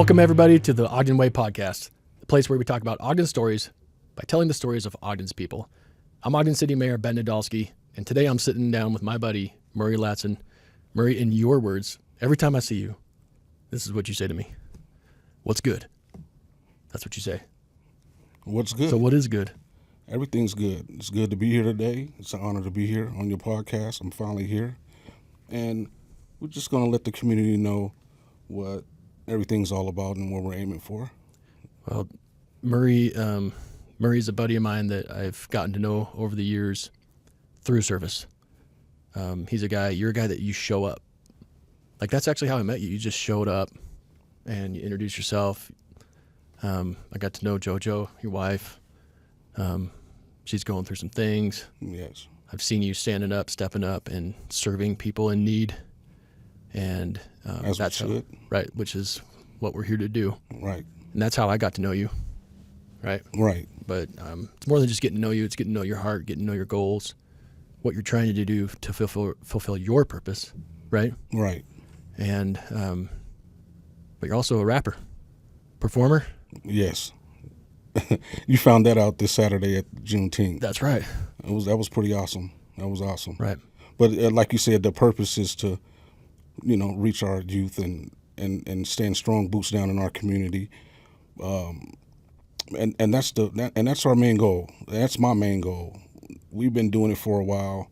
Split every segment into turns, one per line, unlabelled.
Welcome, everybody, to the Ogden Way podcast, the place where we talk about Ogden stories by telling the stories of Ogden's people. I'm Ogden City Mayor Ben Nadolski, and today I'm sitting down with my buddy, Murray Latson. Murray, in your words, every time I see you, this is what you say to me. What's good? That's what you say.
What's good?
So what is good?
Everything's good. It's good to be here today. It's an honor to be here on your podcast. I'm finally here. And we're just going to let the community know what everything's all about and what we're aiming for.
Well, Murray's a buddy of mine that I've gotten to know over the years through service. You're a guy that you show up. Like, that's actually how I met you. You just showed up and you introduced yourself. I got to know JoJo, your wife. She's going through some things.
Yes.
I've seen you standing up, stepping up, and serving people in need. And
As
that's
we should.
right, which is what we're here to do.
Right.
And that's how I got to know you, right?
Right.
But it's more than just getting to know you. It's getting to know your heart, getting to know your goals, what you're trying to do to fulfill your purpose, right?
Right.
And but you're also a rapper, performer.
Yes. You found that out this Saturday at Juneteenth.
That's right.
That was pretty awesome. That was awesome.
Right.
But like you said, the purpose is to, reach our youth and stand strong, boots down in our community. And that's our main goal. That's my main goal. We've been doing it for a while,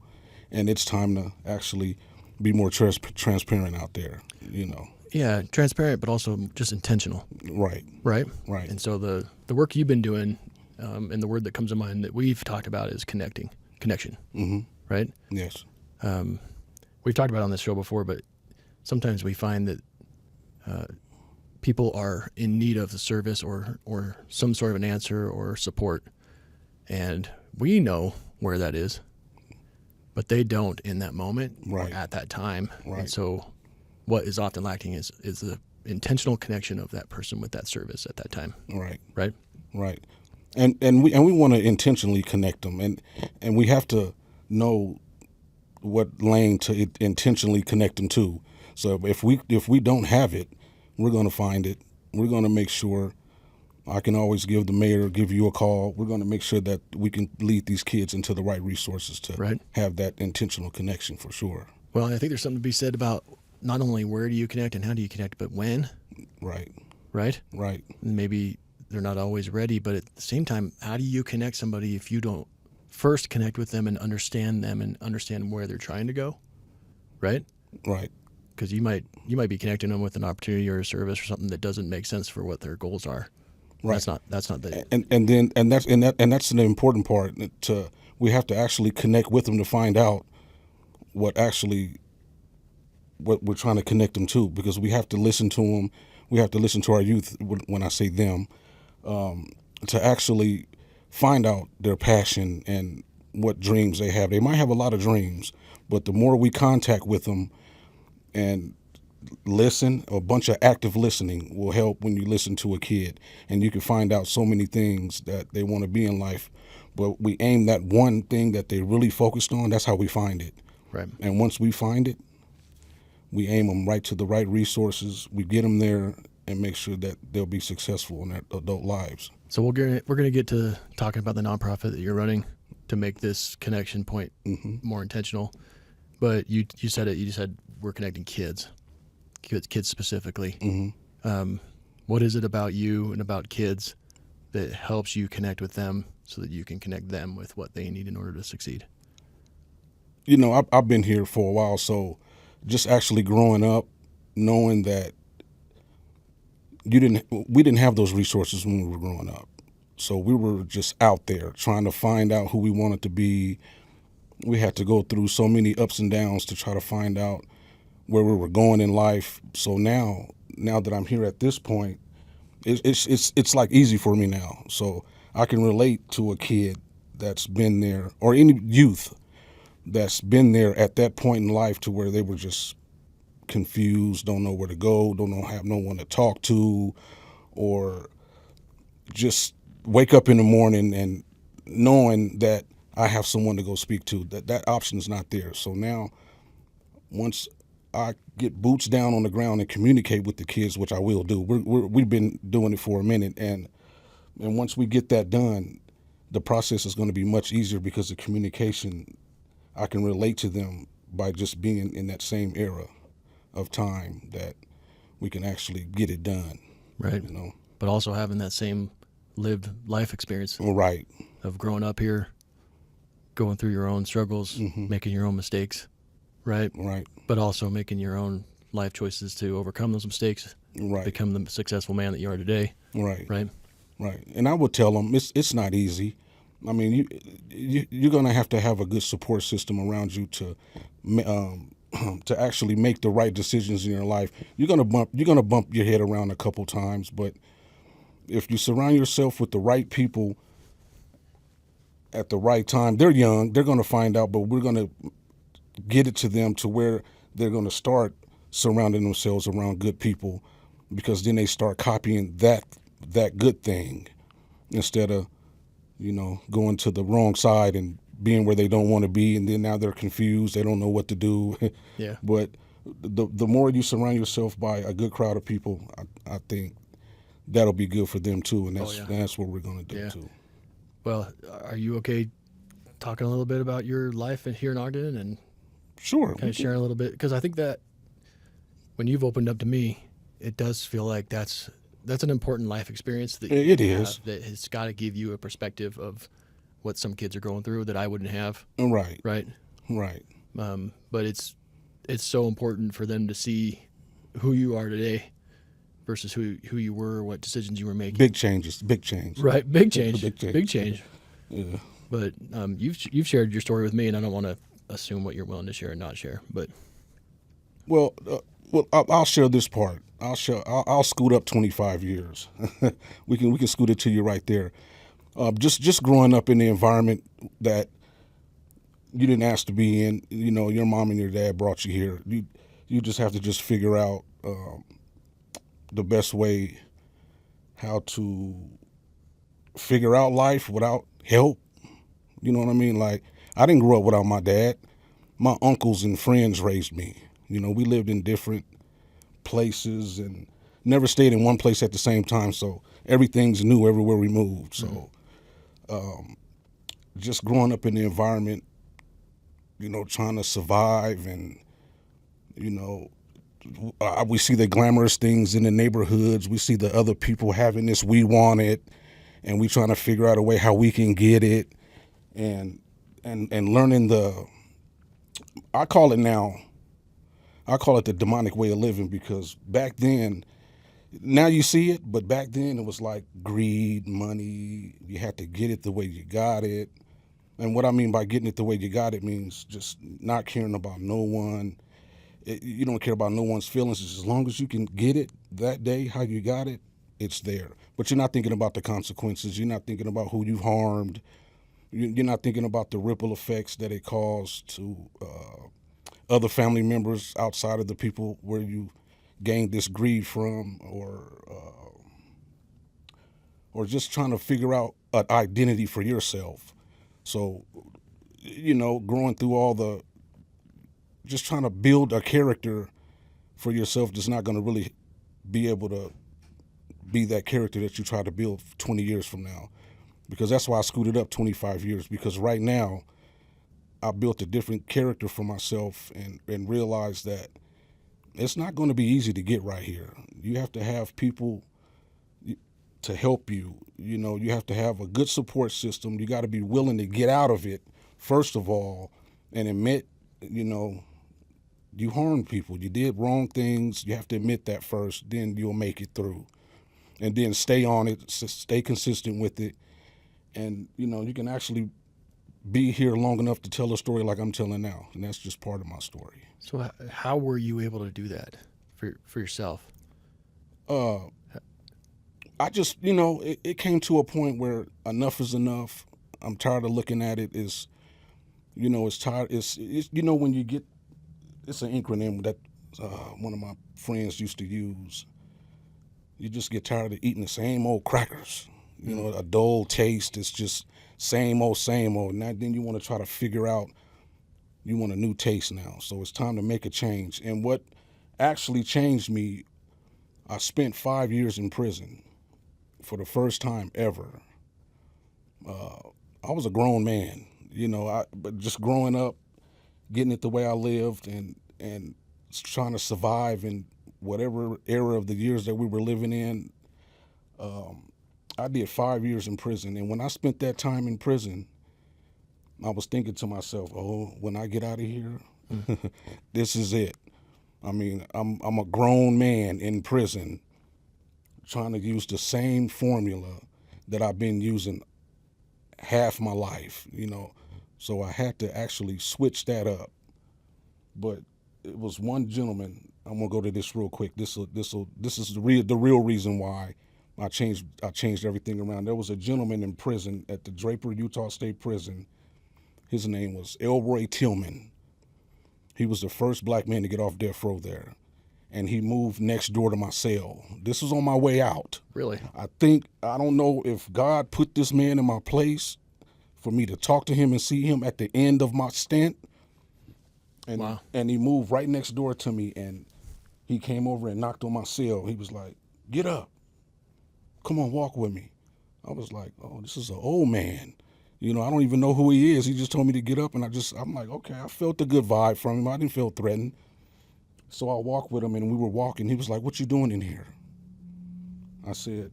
and it's time to actually be more transparent out there.
Yeah, transparent, but also just intentional.
Right.
Right.
Right.
And so the work you've been doing, and the word that comes to mind that we've talked about is connection.
Mm-hmm.
Right.
Yes.
We've talked about it on this show before, but sometimes we find that people are in need of the service or some sort of an answer or support, and we know where that is, but they don't in that moment
Right.
or at that time.
Right.
And so what is often lacking is the intentional connection of that person with that service at that time.
Right.
Right.
Right. And we want to intentionally connect them, and we have to know what lane to intentionally connect them to. So if we don't have it, we're going to find it. We're going to make sure. I can always give the mayor, give you a call. We're going to make sure that we can lead these kids into the right resources to have that intentional connection for sure.
Well, I think there's something to be said about not only where do you connect and how do you connect, but when.
Right.
Right.
Right.
And maybe they're not always ready, but at the same time, how do you connect somebody if you don't first connect with them and understand where they're trying to go, right?
Right.
Because you might be connecting them with an opportunity or a service or something that doesn't make sense for what their goals are.
Right.
That's not the
that's the important part. We have to actually connect with them to find out what we're trying to connect them to, because we have to listen to them. We have to listen to our youth. When I say them, to actually find out their passion and what dreams they have. They might have a lot of dreams, but the more we contact with them and listen, a bunch of active listening will help when you listen to a kid, and you can find out so many things that they want to be in life. But we aim that one thing that they really focused on. That's how we find it.
right.
And once we find it, we aim them right to the right resources. We get them there and make sure that they'll be successful in their adult lives.
So we're gonna get to talking about the nonprofit that you're running to make this connection point more intentional. But you said it. You just said we're connecting kids specifically.
Mm-hmm.
What is it about you and about kids that helps you connect with them so that you can connect them with what they need in order to succeed?
I've been here for a while, so just actually growing up, knowing that we didn't have those resources when we were growing up. So we were just out there trying to find out who we wanted to be. We had to go through so many ups and downs to try to find out where we were going in life. So now that I'm here at this point, it's like easy for me now. So I can relate to a kid that's been there, or any youth that's been there at that point in life, to where they were just confused, don't know where to go, have no one to talk to, or just wake up in the morning and knowing that I have someone to go speak to. That option is not there. So now, once I get boots down on the ground and communicate with the kids, which I will do. We've been doing it for a minute, and once we get that done, the process is going to be much easier because the communication, I can relate to them by just being in that same era of time that we can actually get it done.
Right.
You know.
But also having that same lived life experience
Right.
of growing up here, going through your own struggles,
Mm-hmm.
making your own mistakes, right?
Right.
But also making your own life choices to overcome those mistakes,
Right.
become the successful man that you are today,
Right.
right?
Right. And I would tell them it's not easy. I mean, you're going to have a good support system around you to to actually make the right decisions in your life. You're going to bump your head around a couple times, but if you surround yourself with the right people at the right time, they're young, they're going to find out, but we're going to get it to them to where they're going to start surrounding themselves around good people, because then they start copying that good thing instead of, going to the wrong side and being where they don't want to be, and then now they're confused, they don't know what to do.
Yeah.
But the more you surround yourself by a good crowd of people, I think that'll be good for them too, and that's what we're going to do too.
Well, are you okay talking a little bit about your life here in Ogden and
Sure.
kind of sharing a little bit? Because I think that when you've opened up to me, it does feel like that's an important life experience that
It is.
that has got to give you a perspective of what some kids are going through that I wouldn't have.
Right.
Right.
Right.
But it's so important for them to see who you are today versus who you were, what decisions you were making.
Big changes. Big change.
Right. Big change.
Big change.
Big change.
Yeah.
But you've shared your story with me, and I don't want to assume what you're willing to share and not share. But
Well, I'll share this part. I'll scoot up 25 years. we can scoot it to you right there. Just growing up in the environment that you didn't ask to be in. Your mom and your dad brought you here. You just have to just figure out the best way how to figure out life without help. You know what I mean? Like, I didn't grow up without my dad. My uncles and friends raised me. We lived in different places and never stayed in one place at the same time. So everything's new everywhere we moved. So just growing up in the environment, trying to survive, and, we see the glamorous things in the neighborhoods. We see the other people having this, we want it, and we trying to figure out a way how we can get it, and learning I call it the demonic way of living, because back then, now you see it, but back then it was like greed, money. You had to get it the way you got it. And what I mean by getting it the way you got it means just not caring about no one. You don't care about no one's feelings. As long as you can get it that day, how you got it, it's there. But you're not thinking about the consequences. You're not thinking about who you've harmed. You're not thinking about the ripple effects that it caused to other family members outside of the people where you gained this greed from, or just trying to figure out an identity for yourself. So, growing through just trying to build a character for yourself that's not going to really be able to be that character that you try to build 20 years from now. Because that's why I scooted up 25 years, because right now I built a different character for myself, and realized that it's not going to be easy to get right here. You have to have people to help you. You have to have a good support system. You got to be willing to get out of it, first of all, and admit, you harmed people. You did wrong things. You have to admit that first, then you'll make it through. And then stay on it, stay consistent with it. And, you can actually be here long enough to tell a story like I'm telling now. And that's just part of my story.
So how were you able to do that for yourself?
I just, it came to a point where enough is enough. I'm tired of looking at it as, it's tired. It's when you get, it's an acronym that one of my friends used to use. You just get tired of eating the same old crackers. A dull taste. It's just same old. And then you want to try to figure out You want a new taste now. So it's time to make a change. And what actually changed me, I spent 5 years in prison for the first time ever. I was a grown man, but just growing up, getting it the way I lived, and trying to survive in whatever era of the years that we were living in. I did 5 years in prison, and when I spent that time in prison, I was thinking to myself, "Oh, when I get out of here, this is it." I mean, I'm a grown man in prison, trying to use the same formula that I've been using half my life, So I had to actually switch that up. But it was one gentleman. I'm gonna go to this real quick. This is the real reason why I changed everything around. There was a gentleman in prison at the Draper, Utah State Prison. His name was Elroy Tillman. He was the first black man to get off death row there, and he moved next door to my cell. This was on my way out.
Really?
I don't know if God put this man in my place for me to talk to him and see him at the end of my stint. And,
wow.
And he moved right next door to me, and he came over and knocked on my cell. He was like, "Get up. Come on, walk with me." I was like, "Oh, this is an old man. I don't even know who he is. He just told me to get up," and I'm like, okay, I felt the good vibe from him. I didn't feel threatened. So I walked with him, and we were walking. He was like, "What you doing in here?" I said,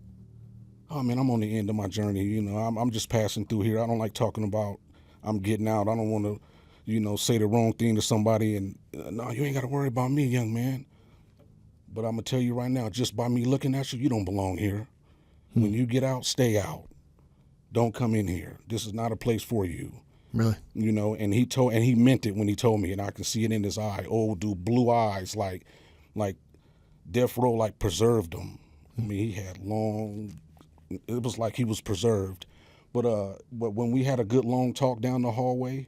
"Oh, man, I'm on the end of my journey. I'm just passing through here. I don't like talking about I'm getting out. I don't want to, say the wrong thing to somebody. And no, you ain't got to worry about me, young man. But I'm going to tell you right now, just by me looking at you, you don't belong here. When you get out, stay out. Don't come in here. This is not a place for you."
Really?
And he meant it when he told me, and I could see it in his eye. Old dude, blue eyes, like death row, like preserved him. I mean, he had long. It was like he was preserved. But when we had a good long talk down the hallway,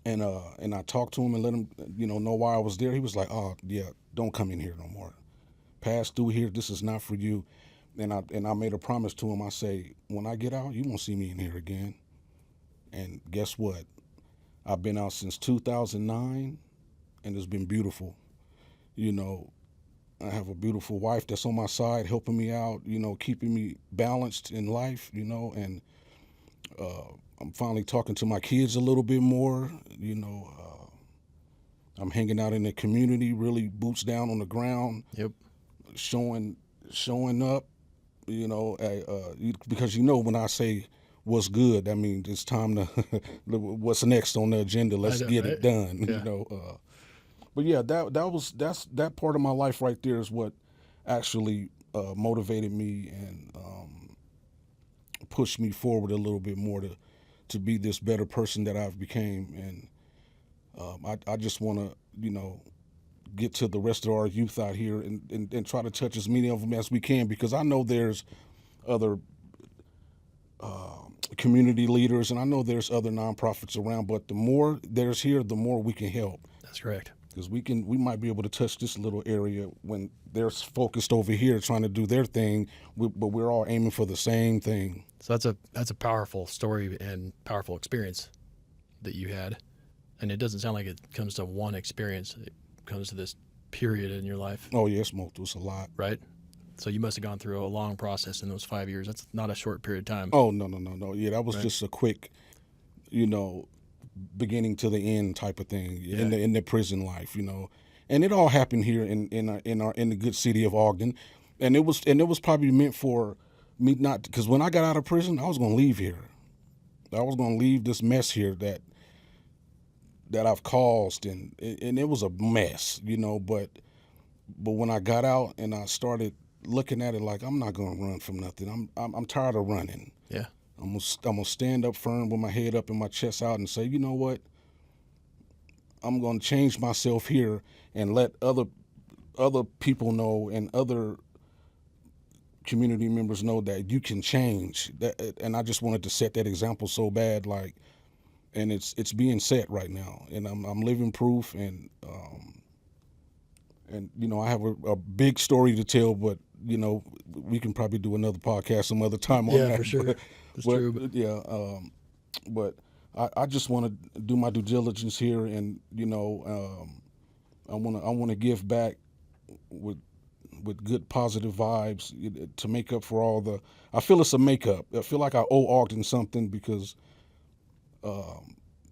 and I talked to him and let him know why I was there, he was like, "Oh yeah, don't come in here no more. Pass through here. This is not for you." And I made a promise to him. I say, "When I get out, you won't see me in here again." And guess what? I've been out since 2009, and it's been beautiful. I have a beautiful wife that's on my side, helping me out, keeping me balanced in life, and I'm finally talking to my kids a little bit more. I'm hanging out in the community, really boots down on the ground.
Yep.
Showing up, because when I say what's good, that means it's time to what's next on the agenda. Let's get it done.
Yeah.
But yeah, that part of my life right there is what actually motivated me and pushed me forward a little bit more to be this better person that I've became. And I just want to get to the rest of our youth out here and try to touch as many of them as we can, because I know there's other community leaders, and I know there's other nonprofits around, but the more there's here, the more we can help.
That's correct.
Because we might be able to touch this little area when they're focused over here trying to do their thing, but we're all aiming for the same thing.
So that's a powerful story and powerful experience that you had, and it doesn't sound like it comes to one experience. It comes to this period in your life.
Oh yes, multiple. It's a lot,
right? So you must have gone through a long process in those 5 years. That's not a short period of time.
Oh no. Yeah, that was just a quick, beginning to the end type of thing in the prison life, and it all happened here in the good city of Ogden, and it was probably meant for me, not because when I got out of prison, I was going to leave here. I was going to leave this mess here that I've caused, and it was a mess, but when I got out and I started looking at it like, I'm not going to run from nothing. I'm tired of running.
Yeah.
I'm gonna stand up firm with my head up and my chest out and say, you know what? I'm gonna change myself here and let other people know and other community members know that you can change. And I just wanted to set that example so bad, and it's being set right now, and I'm living proof, and I have a big story to tell, but we can probably do another podcast some other time on that.
Yeah, for sure. That's true.
But I just want to do my due diligence here, and I want to give back with good positive vibes to make up for all the. I feel it's a makeup. I feel like I owe Ogden something because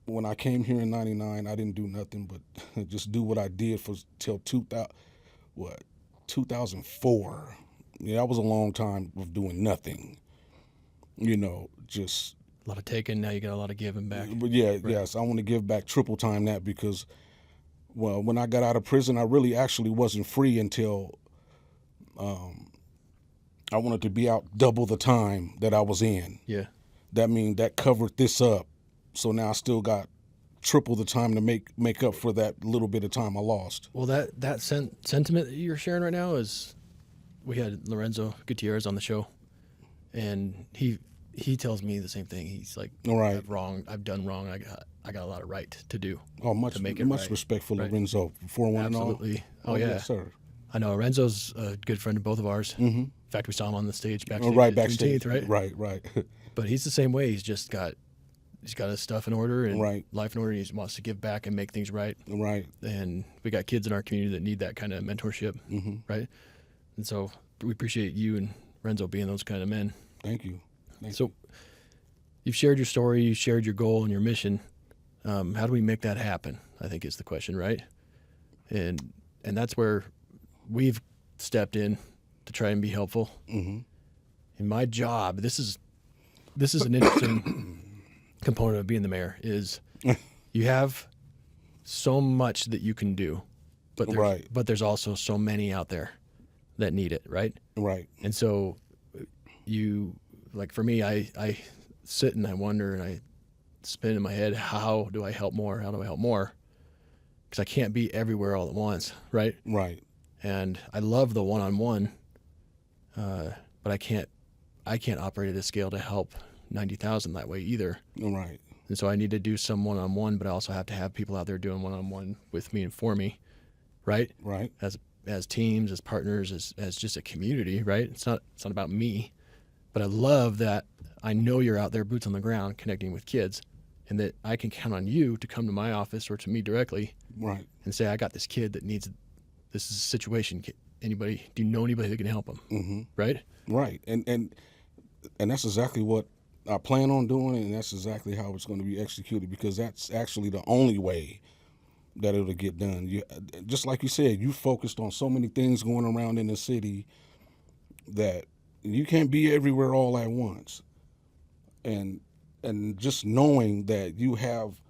when I came here in '99, I didn't do nothing but just do what I did for till 2004. Yeah, that was a long time of doing nothing. Just.
A lot of taking, now you got a lot of giving back.
But yeah,
Right.
yes, I want to give back triple time that because, well, when I got out of prison, I really actually wasn't free until I wanted to be out double the time that I was in.
Yeah.
That means that covered this up. So now I still got triple the time to make up for that little bit of time I lost.
Well, that sentiment that you're sharing right now is, we had Lorenzo Gutierrez on the show, and he tells me the same thing. He's like,
All right.
I've done wrong. I got a lot of right to do.
Oh, much
to make it
much
right.
respect for
Right.
Lorenzo for one and all.
Absolutely. Oh, yeah.
Yes, sir.
I know Lorenzo's a good friend of both of ours.
Mm-hmm.
In fact, we saw him on the stage backstage.
Right
at
backstage.
Juneteenth, right?
Right.
But he's the same way. He's got his stuff in order and
Right.
life in order. He wants to give back and make things right.
Right.
And we got kids in our community that need that kind of mentorship,
Mm-hmm.
right? And so we appreciate you and Renzo being those kind of men.
Thank you.
So you've shared your story, you shared your goal and your mission. How do we make that happen? I think is the question, right? And that's where we've stepped in to try and be helpful.
Mm-hmm.
In my job, this is an interesting component of being the mayor is you have so much that you can do, but there's also so many out there that need it, right?
Right.
And so like for me, I sit and I wonder and I spin in my head, how do I help more? How do I help more? Because I can't be everywhere all at once, right?
Right.
And I love the one-on-one, but I can't operate at a scale to help 90,000 that way either.
Right.
And so I need to do some one-on-one, but I also have to have people out there doing one-on-one with me and for me, right?
Right.
As teams, as partners, as just a community, right? It's not about me, but I love that I know you're out there, boots on the ground, connecting with kids, and that I can count on you to come to my office or to me directly,
Right.
and say, I got this kid that needs, this is a situation. Do you know anybody that can help him?
Mm-hmm.
Right?
Right. And that's exactly what I plan on doing, and that's exactly how it's going to be executed, because that's actually the only way that it'll get done. Just like you said, you focused on so many things going around in the city that you can't be everywhere all at once. And just knowing that you have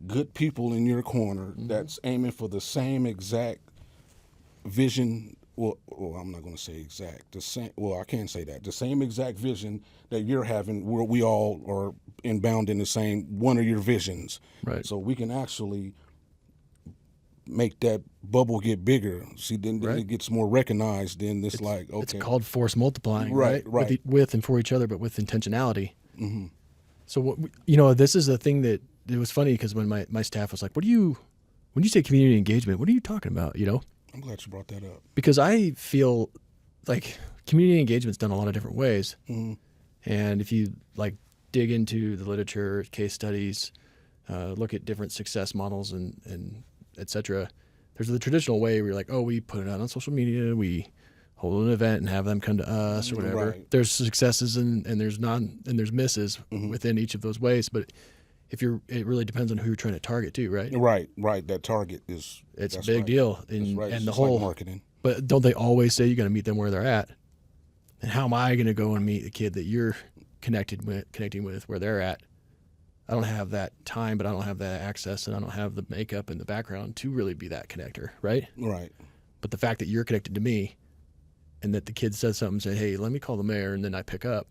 good people in your corner that's aiming for the same exact vision. Well, I'm not going to say exact. I can't say that. The same exact vision that you're having, where we all are inbound in the same one of your visions.
Right.
So we can actually make that bubble get bigger. See, then
Right.
it gets more recognized. Then it's like, okay.
It's called force multiplying,
Right,
right?
right.
With and for each other, but with intentionality.
Mm-hmm.
So, this is the thing that it was funny because when my staff was like, when you say community engagement, what are you talking about?
I'm glad you brought that up.
Because I feel like community engagement's done a lot of different ways.
Mm-hmm.
And if you dig into the literature, case studies, look at different success models and et cetera, there's the traditional way where you're like, oh, we put it out on social media, we hold an event and have them come to us or whatever.
Right.
There's successes and there's there's misses within each of those ways. But it really depends on who you're trying to target too, right?
Right. That target is.
It's a
that's
big
right.
deal.
That's
And,
right. It's
and the
just like
whole
marketing.
But don't they always say you got to meet them where they're at? And how am I going to go and meet the kid that you're connecting with where they're at? I don't have that time, but I don't have that access, and I don't have the makeup and the background to really be that connector, right?
Right.
But the fact that you're connected to me, and that the kid says something, say, "Hey, let me call the mayor," and then I pick up,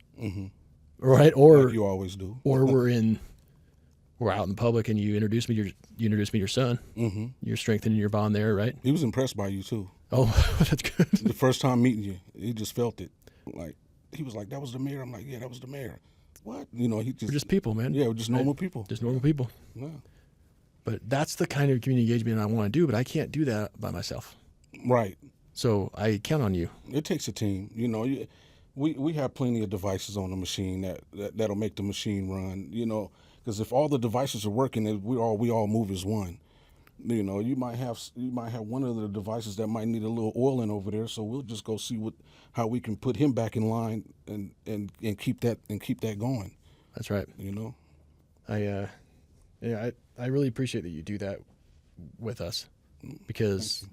right? Or
Like you always do.
or we're out in the public, and you introduce me to your son.
Mm-hmm.
You're strengthening your bond there, right?
He was impressed by you too.
Oh, that's good.
The first time meeting you, he just felt it. Like he was like, "That was the mayor." I'm like, "Yeah, that was the mayor." What? He just.
We're just people, man.
Yeah, we're just normal people.
Just normal people.
Yeah.
But that's the kind of community engagement I want to do, but I can't do that by myself.
Right.
So I count on you.
It takes a team. We have plenty of devices on the machine that'll make the machine run. Because if all the devices are working, then we all move as one. You know, you might have one of the devices that might need a little oiling over there, so we'll just go see how we can put him back in line and keep that going.
That's right.
You know,
I really appreciate that you do that with us, because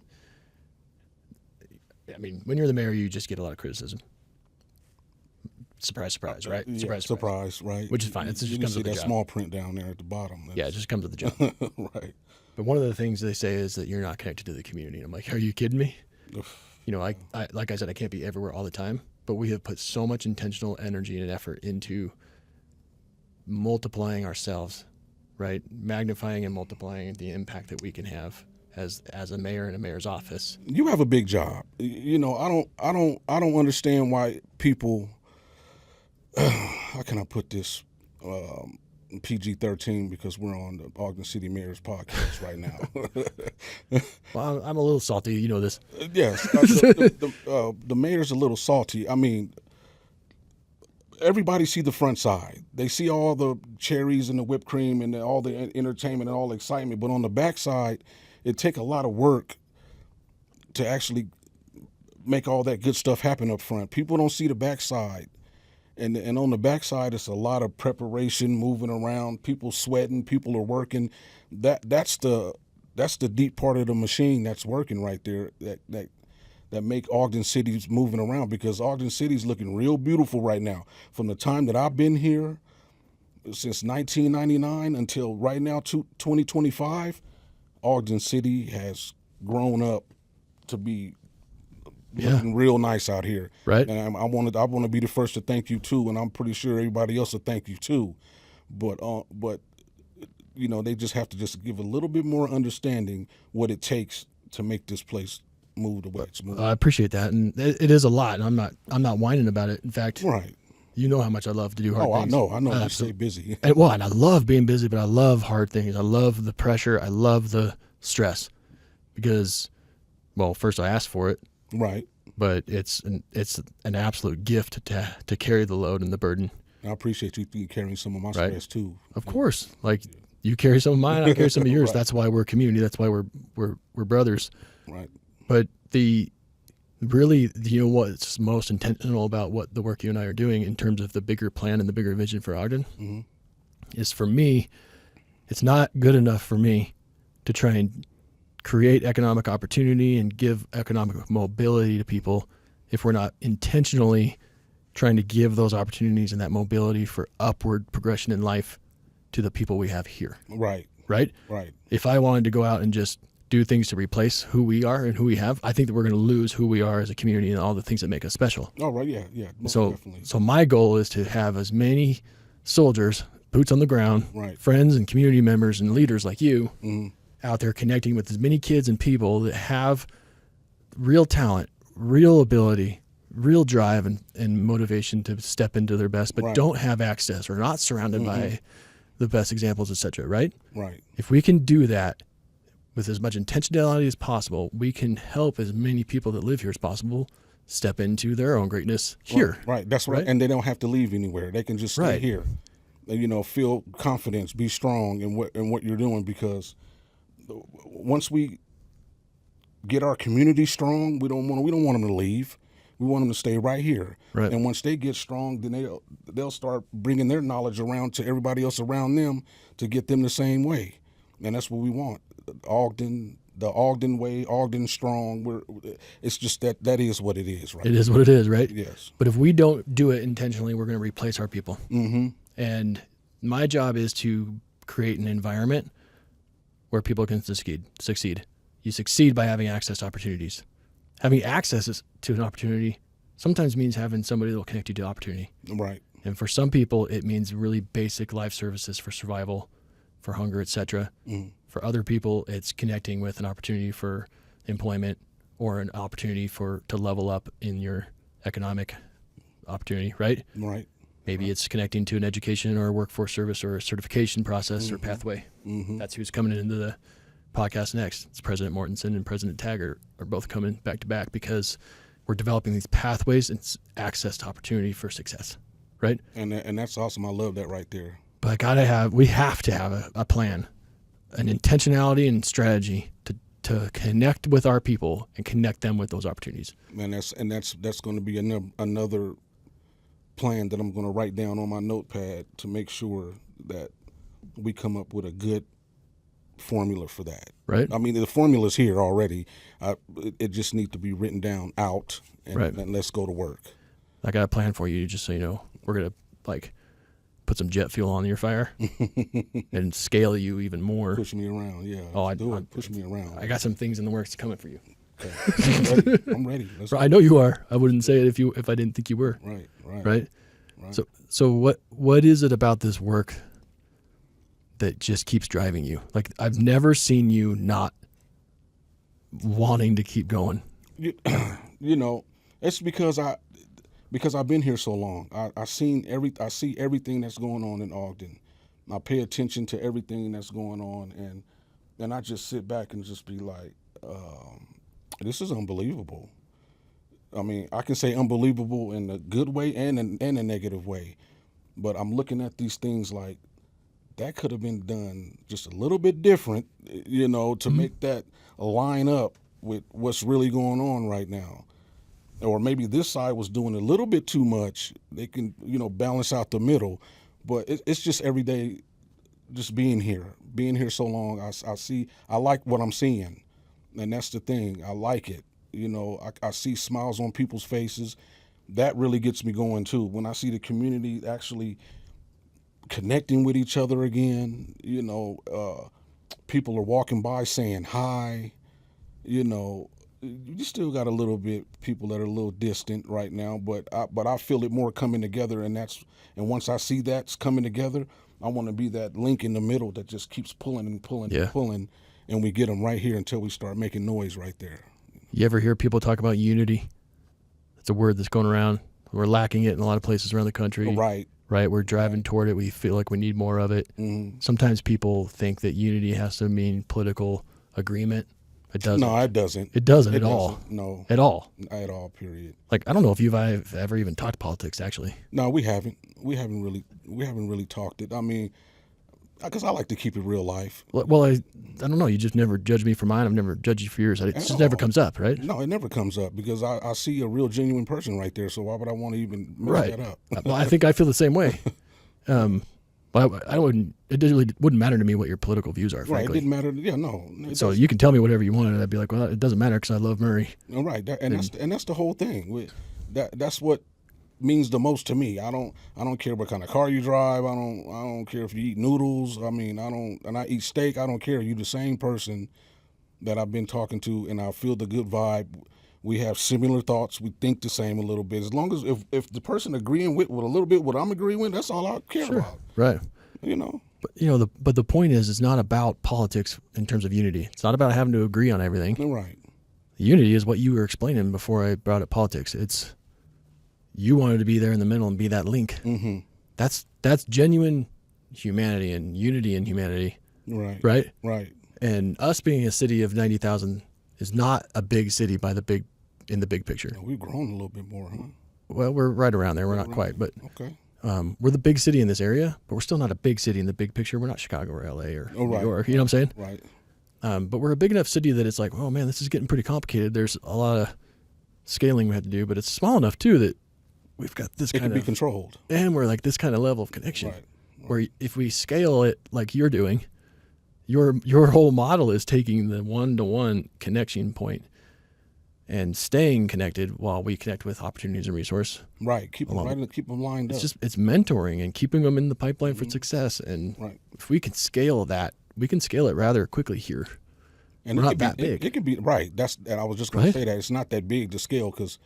I mean, when you're the mayor, you just get a lot of criticism. Surprise, surprise, right?
Yeah, surprise, right?
Which is fine. It just
you
comes
can
with
see
the
that
job.
small print down there at the bottom.
Yeah, it just comes with the job.
Right.
But one of the things they say is that you're not connected to the community. I'm like, are you kidding me? You know, I like I said, I can't be everywhere all the time, but we have put so much intentional energy and effort into multiplying ourselves, right? Magnifying and multiplying the impact that we can have as a mayor in a mayor's office.
You have a big job. You know, I don't understand why people. How can I put this? PG-13, because we're on the Ogden City Mayor's podcast right now.
Well, I'm a little salty. You know this.
Yes, the mayor's a little salty. I mean, everybody see the front side. They see all the cherries and the whipped cream and all the entertainment and all the excitement. But on the back side, it take a lot of work to actually make all that good stuff happen up front. People don't see the back side. And on the backside, it's a lot of preparation, moving around, people sweating, people are working. That's the deep part of the machine that's working right there. That make Ogden City's moving around, because Ogden City's looking real beautiful right now. From the time that I've been here, since 1999 until right now, 2025, Ogden City has grown up to be looking real nice out here,
right?
And I want to be the first to thank you too, and I'm pretty sure everybody else will thank you too. But you know, they just have to just give a little bit more understanding what it takes to make this place move the way it's moving.
I appreciate that, and it is a lot. And I'm not whining about it. In fact,
right.
You know how much I love to do hard things.
I know. You stay busy.
And I love being busy, but I love hard things. I love the pressure. I love the stress, because, well, first I asked for it.
Right.
But it's an absolute gift to carry the load and the burden.
I appreciate you carrying some of my stress too.
Of course, like you carry some of mine, I carry some of yours. Right. That's why we're community. That's why we're brothers.
Right.
But really, you know what's most intentional about what the work you and I are doing in terms of the bigger plan and the bigger vision for Ogden is, for me, it's not good enough for me to try and create economic opportunity and give economic mobility to people if we're not intentionally trying to give those opportunities and that mobility for upward progression in life to the people we have here.
Right.
Right?
Right.
If I wanted to go out and just do things to replace who we are and who we have, I think that we're going to lose who we are as a community and all the things that make us special.
Oh, right. Yeah.
Definitely. So my goal is to have as many soldiers, boots on the ground, friends and community members and leaders like you, out there connecting with as many kids and people that have real talent, real ability, real drive and motivation to step into their best, but don't have access or not surrounded by the best examples, etc. Right?
Right.
If we can do that with as much intentionality as possible, we can help as many people that live here as possible step into their own greatness here.
Right. That's right. And they don't have to leave anywhere. They can just stay here. You know, feel confidence, be strong in what you're doing, because once we get our community strong, we don't want them to leave. We want them to stay right here.
Right.
And once they get strong, then they'll start bringing their knowledge around to everybody else around them to get them the same way. And that's what we want. Ogden, the Ogden way, Ogden strong. It's just that is what it is, right?
It is what it is, right?
Yes.
But if we don't do it intentionally, we're going to replace our people. And my job is to create an environment where people can succeed. You succeed by having access to opportunities. Having access to an opportunity sometimes means having somebody that will connect you to opportunity.
Right.
And for some people, it means really basic life services for survival, for hunger, etc. For other people, it's connecting with an opportunity for employment or an opportunity to level up in your economic opportunity, right?
Right.
Maybe it's connecting to an education or a workforce service or a certification process or pathway. That's who's coming into the podcast next. It's President Mortensen and President Taggart are both coming back to back, because we're developing these pathways and access to opportunity for success, right?
And that's awesome. I love that right there.
But we have to have a plan, an intentionality and strategy to connect with our people and connect them with those opportunities.
Man, that's going to be another plan that I'm going to write down on my notepad to make sure that we come up with a good formula for that.
Right.
I mean, the formula's here already. It just needs to be written down out, and,
Right.
and let's go to work.
I got a plan for you, just so you know. We're going to put some jet fuel on your fire and scale you even more.
Push me around, yeah.
Oh,
Push me around.
I got some things in the works coming for you.
Okay. I'm ready.
I know you are. I wouldn't say it if I didn't think you were.
Right.
So what is it about this work that just keeps driving you? Like, I've never seen you not wanting to keep going.
You know, it's because I've been here so long. I see everything that's going on in Ogden. I pay attention to everything that's going on, and I just sit back and just be like, this is unbelievable. I mean, I can say unbelievable in a good way and a negative way, but I'm looking at these things like that could have been done just a little bit different, you know, to make that line up with what's really going on right now. Or maybe this side was doing a little bit too much. They can, you know, balance out the middle. But it's just every day, just being here so long. I like what I'm seeing, and that's the thing. I like it. You know, I see smiles on people's faces. That really gets me going too. When I see the community actually connecting with each other again, you know, people are walking by saying hi, you know. You still got a little bit people that are a little distant right now, but I feel it more coming together, and once I see that's coming together, I want to be that link in the middle that just keeps pulling and pulling and pulling, and we get them right here until we start making noise right there.
You ever hear people talk about unity? It's a word that's going around. We're lacking it in a lot of places around the country.
Right.
We're driving toward it. We feel like we need more of it.
Mm-hmm.
Sometimes people think that unity has to mean political agreement. It doesn't.
No, it doesn't.
It doesn't at all.
No.
At all.
At all, period.
Like, I don't know if I've ever even talked politics, actually.
No, we haven't. We haven't really talked it. I mean, because I like to keep it real life.
Well, I don't know. You just never judge me for mine. I've never judged you for yours. It just never comes up, right?
No, it never comes up because I see a real genuine person right there. So why would I want to even mess that up?
Well, I think I feel the same way. But I wouldn't. It really wouldn't matter to me what your political views are. Frankly.
Right, it didn't matter. Yeah, no.
So you can tell me whatever you want, and I'd be like, well, it doesn't matter because I love Murray.
All right, that's the whole thing. That's what means the most to me. I don't care what kind of car you drive. I don't care if you eat noodles. I mean, I eat steak. I don't care. You're the same person that I've been talking to, and I feel the good vibe. We have similar thoughts. We think the same a little bit. As long as if the person agreeing with a little bit what I'm agreeing with, that's all I care about.
Right.
You know.
But the point is, it's not about politics in terms of unity. It's not about having to agree on everything.
Right.
Unity is what you were explaining before I brought up politics. It's you wanted to be there in the middle and be that link.
Mm-hmm.
That's genuine humanity and unity in humanity.
Right.
Right.
Right.
And us being a city of 90,000 is not a big city in the big picture.
No, we've grown a little bit more, huh?
Well, we're right around there. We're not quite, but
okay.
We're the big city in this area, but we're still not a big city in the big picture. We're not Chicago or LA or New York. You know what I'm saying?
Right.
But we're a big enough city that it's like, oh man, this is getting pretty complicated. There's a lot of scaling we have to do, but it's small enough too that we've got this
It
kind
can
of
be controlled,
and we're like this kind of level of connection.
Right.
Where if we scale it like you're doing, your whole model is taking the one-to-one connection point and staying connected while we connect with opportunities and resource.
Right. Keep them lined up.
It's mentoring and keeping them in the pipeline for success. And if we can scale that, we can scale it rather quickly here.
And
we're not that big.
It can be right. And I was just going to say that it's not that big to scale because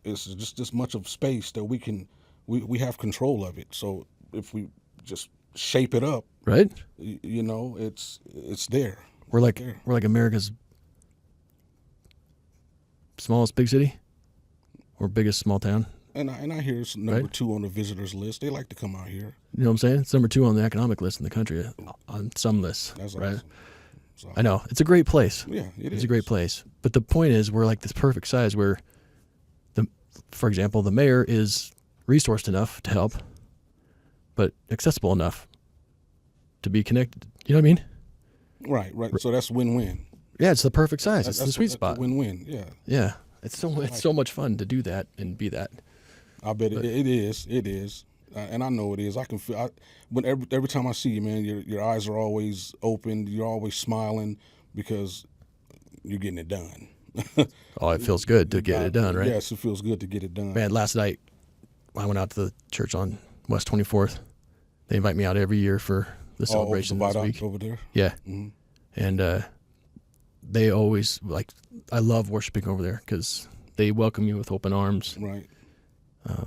it's just this much of space that we have control of it. So if we just shape it up,
right?
You know, it's there.
We're like America's smallest big city or biggest small town.
And I hear it's number 2 on the visitors list. They like to come out here.
You know what I'm saying? It's number 2 on the economic list in the country on some lists.
That's
right.
Awesome. So,
I know it's a great place.
Yeah,
it's a great place. But the point is, we're like this perfect size where, for example, the mayor is resourced enough to help, but accessible enough. to be connected. You know what I mean?
Right. So that's win-win.
Yeah, it's the perfect size. It's the sweet
That's
spot.
a win-win. Yeah.
Yeah, it's so much fun to do that and be that.
I bet it is. It is. And I know it is. I can feel. When every time I see you, man, your eyes are always open. You're always smiling because you're getting it done.
Oh, it feels good to get it done, right?
Yes, it feels good to get it done.
Man, last night I went out to the church on West 24th. They invite me out every year for the celebration this week.
Over there.
Yeah, and they always I love worshiping over there because they welcome you with open arms.
Right.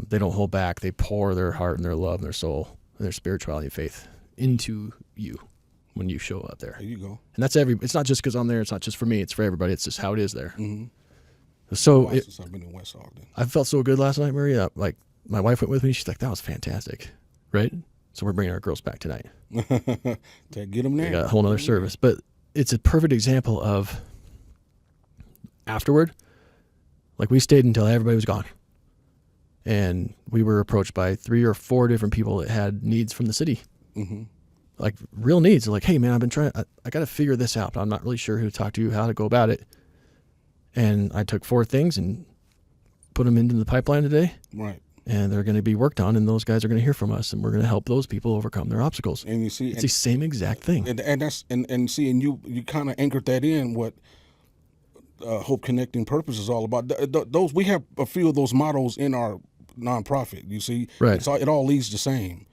They don't hold back. They pour their heart and their love and their soul and their spirituality and faith into you when you show up there.
There you go.
And that's it's not just because I'm there. It's not just for me. It's for everybody. It's just how it is there.
Mm-hmm.
So
since I've been in West Ogden,
I felt so good last night, Maria. Like my wife went with me. She's like, that was fantastic. Right. So we're bringing our girls back tonight.
to get them there.
We got a whole nother service, but it's a perfect example of afterward, like we stayed until everybody was gone. And we were approached by 3 or 4 different people that had needs from the city.
Mm-hmm.
Like real needs. They're like, hey man, I've been trying, I got to figure this out. I'm not really sure who to talk to, how to go about it. And I took 4 things and put them into the pipeline today.
Right.
And they're going to be worked on, and those guys are going to hear from us, and we're going to help those people overcome their obstacles.
And you see,
it's the same exact thing.
And you kind of anchored that in what Hope Connecting Purpose is all about. Those we have a few of those mottos in our nonprofit. You see,
right?
It all leads the same,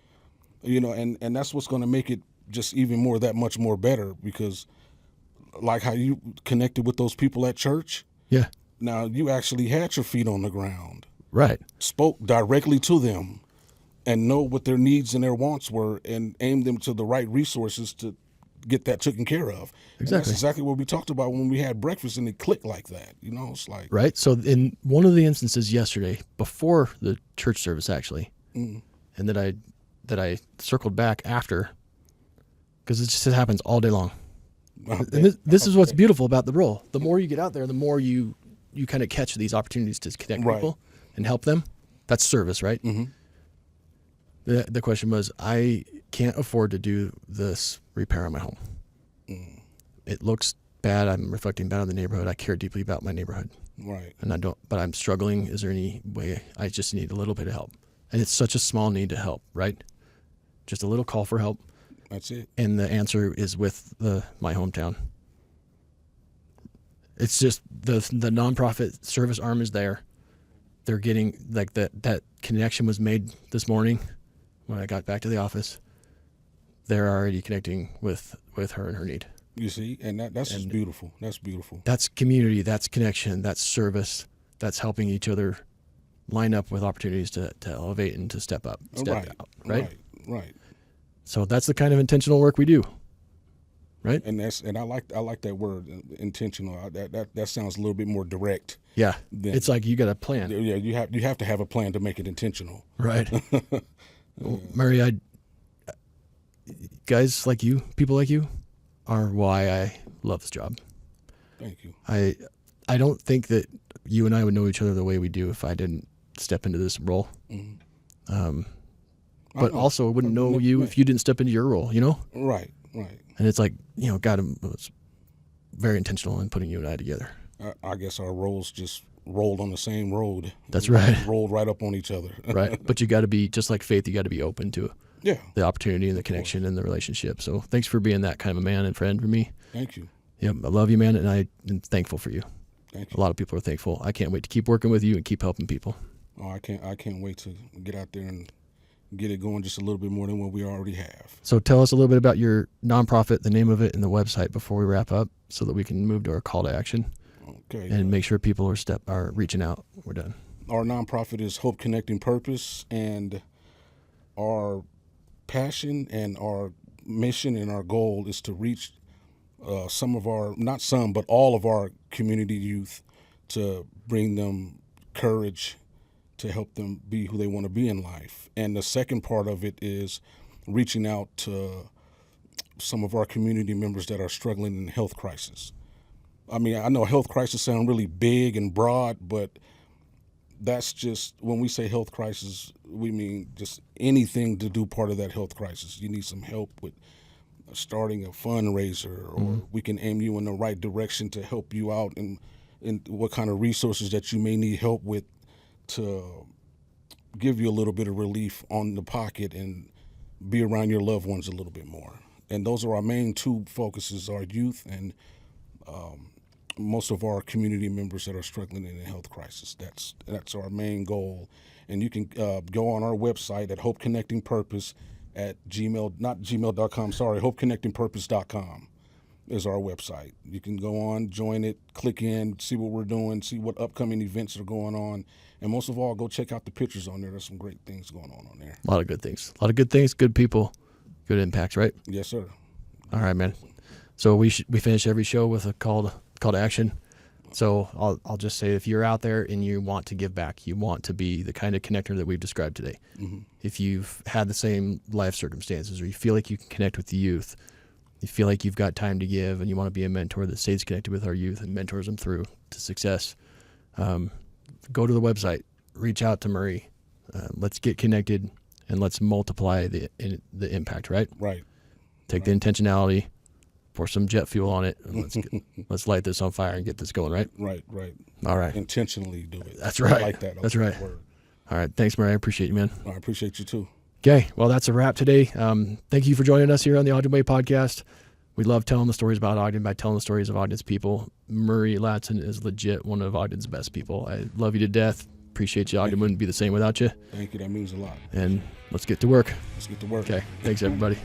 and that's what's going to make it just even more that much more better, because like how you connected with those people at church.
Yeah.
Now you actually had your feet on the ground.
Right.
Spoke directly to them and know what their needs and their wants were and aim them to the right resources to get that taken care of.
Exactly.
And that's exactly what we talked about when we had breakfast, and it clicked like that. It's like.
Right. So in one of the instances yesterday, before the church service actually, and that I circled back after, because it just happens all day long. And this is what's beautiful about the role. The more you get out there, the more you kind of catch these opportunities to connect people and help them. That's service, right?
Mm-hmm.
The question was, I can't afford to do this repair on my home. It looks bad. I'm reflecting bad on the neighborhood. I care deeply about my neighborhood.
Right.
And but I'm struggling. Is there any way I just need a little bit of help? And it's such a small need to help, right? Just a little call for help.
That's it.
And the answer is with my hometown. It's just the nonprofit service arm is there. They're getting like that connection was made this morning when I got back to the office. They're already connecting with her and her need.
You see, and that's just beautiful. That's beautiful.
That's community. That's connection. That's service. That's helping each other line up with opportunities to elevate and to step up, out.
Right.
So that's the kind of intentional work we do. Right.
And I like that word, intentional. That sounds a little bit more direct.
Yeah. It's like you got a plan.
Yeah, you have to have a plan to make it intentional.
Right. Well, Murray, guys like you, people like you, are why I love this job.
Thank you.
I don't think that you and I would know each other the way we do if I didn't step into this role.
Mm-hmm.
But also I wouldn't know you if you didn't step into your role,
Right.
And it's like, God was very intentional in putting you and I together.
I guess our roles just rolled on the same road.
That's right.
Rolled right up on each other.
Right. But you got to be, just like faith, you got to be open to the opportunity and the connection and the relationship. So thanks for being that kind of a man and friend for me.
Thank you.
Yep, I love you, man, and I am thankful for you.
Thank you.
A lot of people are thankful. I can't wait to keep working with you and keep helping people.
Oh, I can't wait to get out there and get it going just a little bit more than what we already have.
So tell us a little bit about your nonprofit, the name of it, and the website before we wrap up, so that we can move to our call to action.
Okay.
And make sure people are reaching out. We're done.
Our nonprofit is Hope Connecting Purpose, and our passion and our mission and our goal is to reach but all of our community youth, to bring them courage, to help them be who they want to be in life. And the second part of it is reaching out to some of our community members that are struggling in health crisis. I mean, I know health crisis sound really big and broad, but that's just, when we say health crisis, we mean just anything to do part of that health crisis. You need some help with starting a fundraiser, or we can aim you in the right direction to help you out in what kind of resources that you may need help with to give you a little bit of relief on the pocket and be around your loved ones a little bit more. And those are our main two focuses: our youth and most of our community members that are struggling in a health crisis. That's our main goal. And you can go on our website at Hope Connecting Purpose at hopeconnectingpurpose.com is our website. You can go on, join it, click in, see what we're doing, see what upcoming events are going on, and most of all, go check out the pictures on there. There's some great things going on there.
A lot of good things. A lot of good things, good people, good impacts, right?
Yes, sir.
All right, man. So we finish every show with a call to action. So I'll just say, if you're out there and you want to give back, you want to be the kind of connector that we've described today. If you've had the same life circumstances, or you feel like you can connect with the youth, you feel like you've got time to give, and you want to be a mentor that stays connected with our youth and mentors them through to success, go to the website, reach out to Murray. Let's get connected, and let's multiply the impact, right?
Right.
Take the intentionality, pour some jet fuel on it, and let's light this on fire and get this going, right?
Right.
All right.
Intentionally do it.
That's right.
I like that.
That's right.
Word.
All right. Thanks, Murray. I appreciate you, man.
I appreciate you too.
Okay. Well, that's a wrap today. Thank you for joining us here on the Ogden Way podcast. We love telling the stories about Ogden by telling the stories of Ogden's people. Murray Latson is legit one of Ogden's best people. I love you to death. Appreciate you. Ogden wouldn't be the same without you.
Thank you. That means a lot.
And let's get to work.
Let's get to work.
Okay. Thanks, everybody.